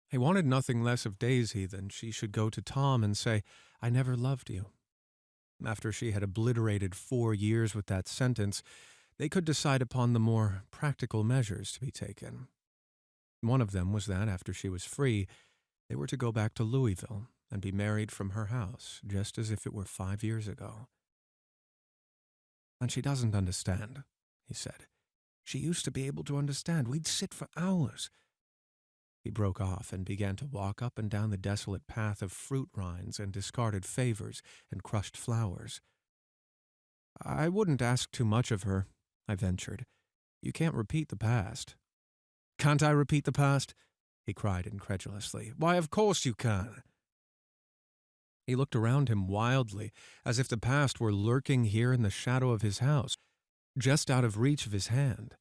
He wanted nothing less of Daisy than she should go to Tom and say, "I never loved you." After she had obliterated 4 years with that sentence, they could decide upon the more practical measures to be taken. One of them was that, after she was free, they were to go back to Louisville and be married from her house, just as if it were 5 years ago. "And she doesn't understand," he said. "She used to be able to understand. We'd sit for hours." He broke off and began to walk up and down the desolate path of fruit rinds and discarded favors and crushed flowers. "I wouldn't ask too much of her," I ventured. "You can't repeat the past." "Can't I repeat the past?" he cried incredulously. "Why, of course you can." He looked around him wildly, as if the past were lurking here in the shadow of his house, just out of reach of his hand.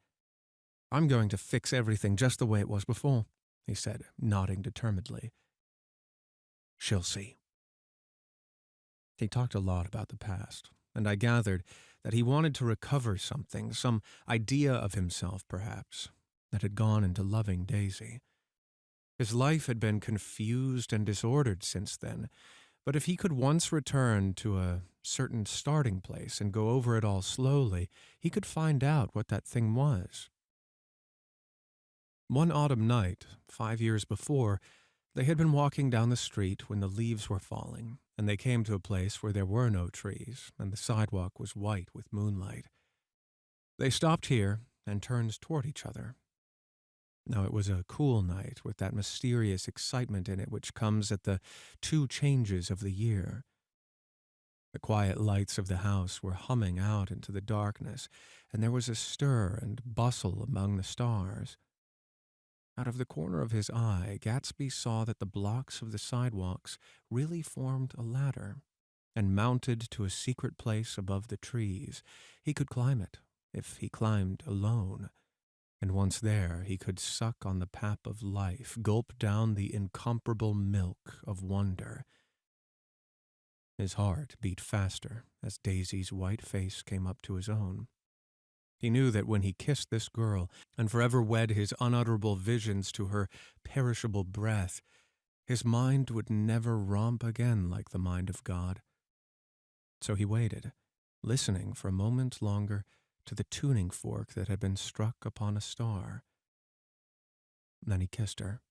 "I'm going to fix everything just the way it was before," he said, nodding determinedly. "She'll see." He talked a lot about the past, and I gathered that he wanted to recover something, some idea of himself, perhaps, that had gone into loving Daisy. His life had been confused and disordered since then, but if he could once return to a certain starting place and go over it all slowly, he could find out what that thing was. One autumn night, 5 years before, they had been walking down the street when the leaves were falling, and they came to a place where there were no trees, and the sidewalk was white with moonlight. They stopped here and turned toward each other. Now it was a cool night with that mysterious excitement in it which comes at the two changes of the year. The quiet lights of the house were humming out into the darkness, and there was a stir and bustle among the stars. Out of the corner of his eye, Gatsby saw that the blocks of the sidewalks really formed a ladder, and mounted to a secret place above the trees. He could climb it, if he climbed alone, and once there he could suck on the pap of life, gulp down the incomparable milk of wonder. His heart beat faster as Daisy's white face came up to his own. He knew that when he kissed this girl and forever wed his unutterable visions to her perishable breath, his mind would never romp again like the mind of God. So he waited, listening for a moment longer to the tuning fork that had been struck upon a star. Then he kissed her.